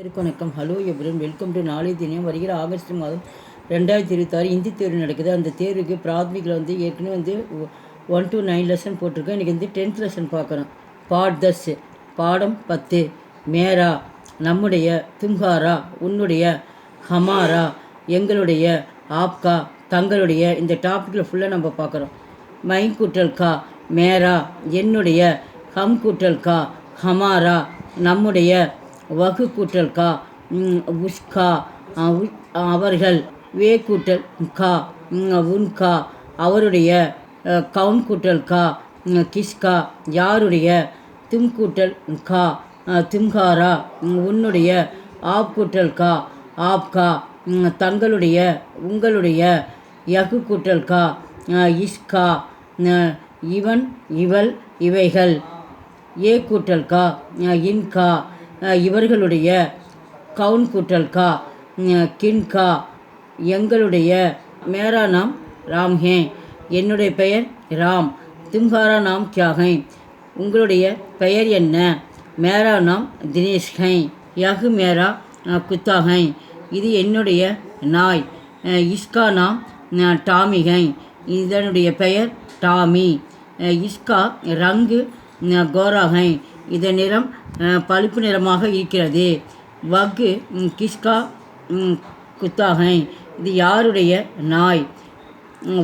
வணக்கம். Hello everyone, welcome to நாளைய தினம். வருகிற ஆகஸ்ட் மாதம் 2026 இந்தி தேர்வு நடக்குது. அந்த தேர்வுக்கு பிராத்மிகில் ஏற்கனவே 1 to 9 லெசன் போட்டிருக்கேன். இன்றைக்கி 10th லெசன் பார்க்குறோம். பாட்தஸ் பாடம் 10. மேரா நம்முடைய, தும்ஹாரா உன்னுடைய, ஹமாரா எங்களுடைய, ஆப்கா தங்களுடைய. இந்த டாப்பிக்கில் ஃபுல்லாக நம்ம பார்க்குறோம். மை கூட்டல் கா மேரா என்னுடைய, ஹம் கூட்டல் கா ஹமாரா நம்முடைய, வகு கூட்டல் கா உஸ்கா அவர்கள், வே கூட்டல் கா உன்கா அவருடைய, கவுன் கூட்டல் கா கிஸ்கா யாருடைய, தும் கூட்டல் கா தும்ஹாரா உன்னுடைய, ஆப் கூட்டல் கா ஆப்கா தங்களுடைய உங்களுடைய, யகு கூட்டல் கா இஸ்கா இவன் இவள் இவைகள், ஏ கூட்டல் கா இன்கா இவர்களுடைய, கவுன் கூட்டல் கா கின்கா எங்களுடைய, மேரா நாம் ராம் ஹே என்னுடைய பெயர் ராம், தும்ஹாரா நாம் கியா ஹை உங்களுடைய பெயர் என்ன, மேரா நாம் தினேஷ் ஹை, யகு மேரா குத்தா ஹை இது என்னுடைய நாய், இஸ்கா நாம் டாமி ஹை இதனுடைய பெயர் டாமி, இஸ்கா ரங்கு கோரா ஹை இதன் நிறம் பழுப்பு நிறமாக இருக்கிறது, வகு கிஸ்கா குத்தா ஹை இது யாருடைய நாய்,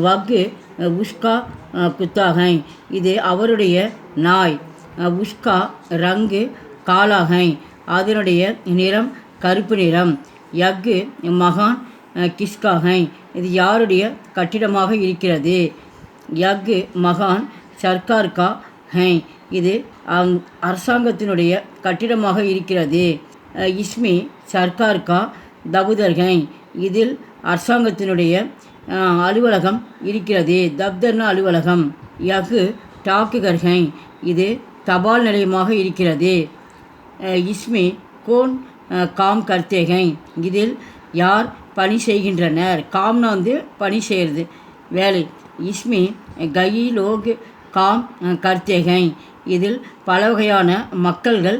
வகு உஸ்கா குத்தா ஹை இது அவருடைய நாய், உஸ்கா ரங்கு காலா ஹை அதனுடைய நிறம் கருப்பு நிறம், யகு மகான் கிஸ்கா ஹை இது யாருடைய கட்டிடமாக இருக்கிறது, யகு மகான் சர்க்கார் கா ஹை இது அரசாங்கத்தினுடைய கட்டிடமாக இருக்கிறது, இஸ்மி சர்க்கார் கா தபுதர் ஹை இதில் அரசாங்கத்தினுடைய அலுவலகம் இருக்கிறது, தப்தர்னா அலுவலகம், யகு டாக்குகர் ஹை இது தபால் நிலையமாக இருக்கிறது, இஸ்மி கோன் காம் கர்த்தே ஹை இதில் யார் பணி செய்கின்றனர், காம்னா பணி செய்கிறது வேலை, இஸ்மி கயி லோக் காம் கர்த்தே ஹை இதில் பல வகையான மக்கள்கள்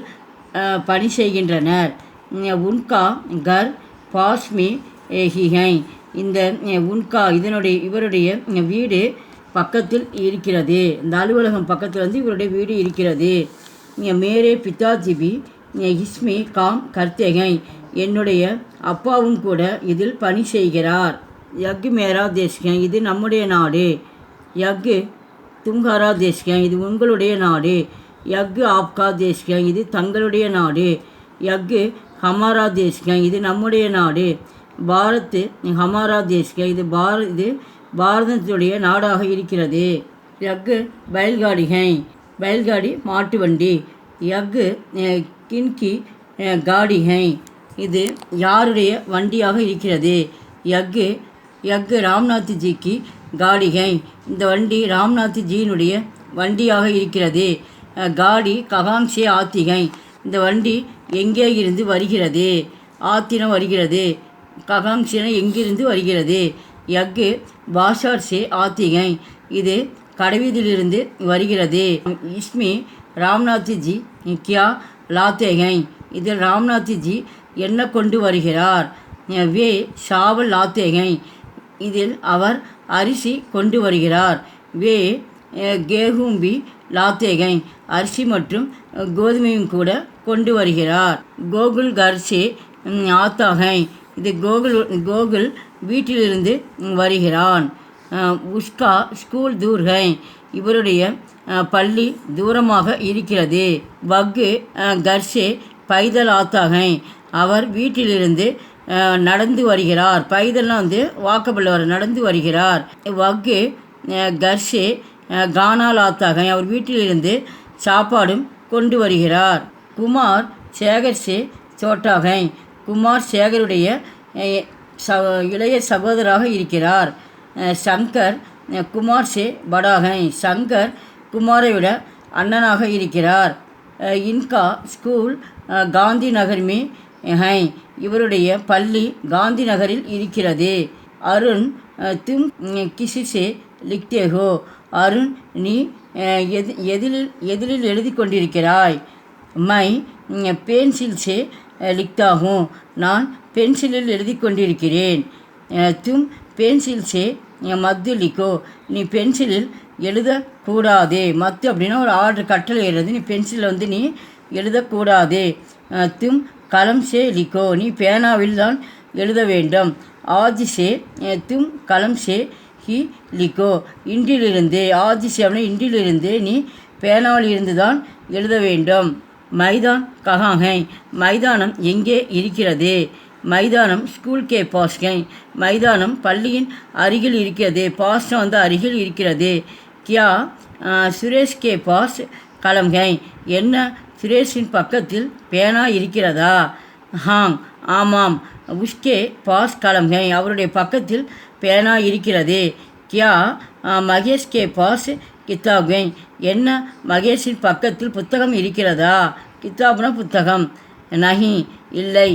பணி செய்கின்றனர், உன்கா கர் பாஸ்மி ஹி ஹை இந்த உன்கா இவருடைய வீடு பக்கத்தில் இருக்கிறது, இந்த அலுவலகம் பக்கத்தில் இவருடைய வீடு இருக்கிறது, மேரே பிதாஜிபி இஸ்மி காம் கர்த்தே ஹை என்னுடைய அப்பாவும் கூட இதில் பணி செய்கிறார், யக் மேரா தேஷ் ஹை இது நம்முடைய நாடு, யக் தும்ஹாரா தேஷ் ஹை இது உங்களுடைய நாடு, யக் ஆப்கா தேஷ் ஹை இது தங்களுடைய நாடு, யக் ஹமாரா தேஷ் ஹை இது நம்முடைய நாடு, பாரத் ஹமாரா தேஷ் ஹை இது பாரதத்துடைய நாடாக இருக்கிறது, யக் பைல்காடி ஹை பைல்காடி மாட்டு வண்டி, யக் கின்கி காடி ஹை இது யாருடைய வண்டியாக இருக்கிறது, யக் ராம்நாத் ஜிக்கு காடி ஹை இந்த வண்டி ராம்நாத் ஜியினுடைய வண்டியாக இருக்கிறது, காடி ககாங் சே ஆத்தி ஹை இந்த வண்டி எங்கே இருந்து வருகிறது, ஆத்தினம் வருகிறது, ககாங் சேன எங்கிருந்து வருகிறது, யக் பாஷார் சே ஆத்தி ஹை இது கடைவீதியிலிருந்து வருகிறது, இஸ்மி ராம்நாத் ஜி கியா லாத்தே ஹை இதில் ராம்நாத் ஜி என்ன கொண்டு வருகிறார், வே சாவல் லாத்தே ஹை இதில் அவர் அரிசி கொண்டு வருகிறார், வே கேஹூம்பி லாத்தே ஹை அரிசி மற்றும் கோதுமையும் கூட கொண்டு வருகிறார், கோகுல் கர்சே ஆத்தா ஹை இது கோகுல் வீட்டிலிருந்து வருகிறான், உஸ்கா ஸ்கூல் தூர் ஹை இவருடைய பள்ளி தூரமாக இருக்கிறது, வகு கர்சே பைதல் ஆத்தா ஹை அவர் வீட்டிலிருந்து நடந்து வருகிறார், பைதல்னால் வாக்கபில் நடந்து வருகிறார், வகு கர்ஷே கானா லாத்தா ஹை அவர் வீட்டிலிருந்து சாப்பாடும் கொண்டு வருகிறார், குமார் சேகர் சே சோட்டா ஹை குமார் சேகருடைய இளைய சகோதராக இருக்கிறார், சங்கர் குமார் சே படா ஹை சங்கர் குமாரை விட அண்ணனாக இருக்கிறார், இன்கா ஸ்கூல் காந்தி நகர் மே ஹை இவருடைய பள்ளி காந்தி நகரில் இருக்கிறது, அருண் தும் கிசி சே லிக்தே ஹோ அருண் நீ எதிலில் எழுதி கொண்டிருக்கிறாய், மை पेंसिल से लिखता हूँ நான் பென்சிலில் எழுதி கொண்டிருக்கிறேன். तुम पेंसिल से मत लिखो நீ பென்சிலில் எழுதக்கூடாதே. மத்து அப்படின்னா ஒரு ஆர்டர் கட்டளை எழுது, நீ பென்சிலில் வந்து நீ எழுதக்கூடாதே. தும் கலம் சே லிக்கோ நீ பேனாவில் தான் எழுத வேண்டும். ஆஜ் சே தும் கலம் சே ஹி லிக்கோ இன்றிலிருந்து, ஆஜ் சே அப்படின்னா இன்றிலிருந்து நீ பேனாவில் இருந்து தான் எழுத வேண்டும். மைதான் கஹாங் ஹை மைதானம் எங்கே இருக்கிறது. மைதானம் ஸ்கூல் கே பாஸ் ஹை மைதானம் பள்ளியின் அருகில் இருக்கிறது. பாஸ் வந்து அருகில் இருக்கிறது. கியா சுரேஷ் கே பாஸ் கலம் ஹை என்ன சுரேஷின் பக்கத்தில் பேனா இருக்கிறதா. ஹாங் ஆமாம். உஸ்கே பாஸ் கலம் ஹை அவருடைய பக்கத்தில் பேனா இருக்கிறது. கியா மகேஷ் கே பாஸ் கிதாப் ஹை என்ன மகேஷின் பக்கத்தில் புத்தகம் இருக்கிறதா. கிதாப்னா புத்தகம். நஹி இல்லை.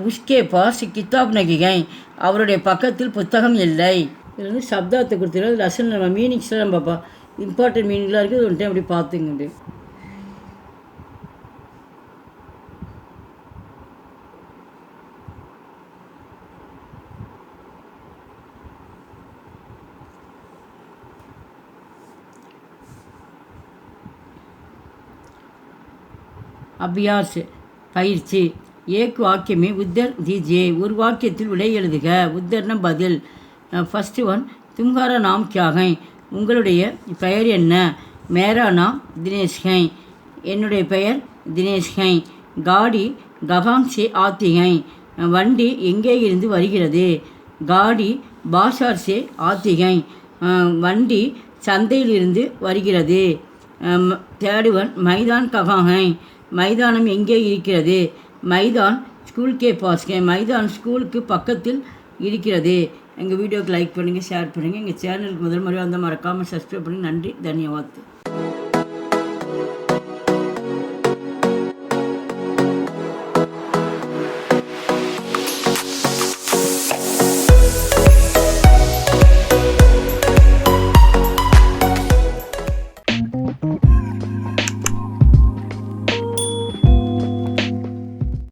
உஸ்கே பாஸ் கிதாப் நகி ஹை அவருடைய பக்கத்தில் புத்தகம் இல்லை. இதில் வந்து சப்தார்த்தை கொடுத்துருக்கோம். லெசன் நம்ம மீனிங்ஸ்லாம் நம்ம பார்ப்போம். இம்பார்ட்டன்ட் மீனிங்லாம் இருக்குது. ஒரு டைம் அப்படி பார்த்துங்க. அப்படி அபியாஸ் பயிற்சி. ஏக் வாக்கியமே உத்தர் தீஜியே ஒரு வாக்கியத்தில் விடை எழுதுக. உத்தர்னா பதில். ஃபஸ்ட்டு ஒன் தும்ஹாரா நாம் கியா ஹை உங்களுடைய பெயர் என்ன. மேரா நாம் தினேஷ் ஹை என்னுடைய பெயர் தினேஷ் ஹை. காடி கஹாங் சே ஆத்தி ஹை வண்டி எங்கே இருந்து வருகிறது. காடி பாஷார் சே ஆத்தி ஹை வண்டி சந்தையிலிருந்து வருகிறது. தேர்டு ஒன் மைதான் கஹாங் ஹை மைதானம் எங்கே இருக்கிறது. மைதான் ஸ்கூல் கே பாஸ் ஹை மைதான் ஸ்கூலுக்கு பக்கத்தில் இருக்கிறது. எங்கள் வீடியோக்கு லைக் பண்ணுங்கள், ஷேர் பண்ணுங்கள். எங்கள் சேனலுக்கு முதல் முறையாக வந்தால் மறக்காமல் சப்ஸ்கிரைப் பண்ணுங்கள். நன்றி, தன்யவாத்.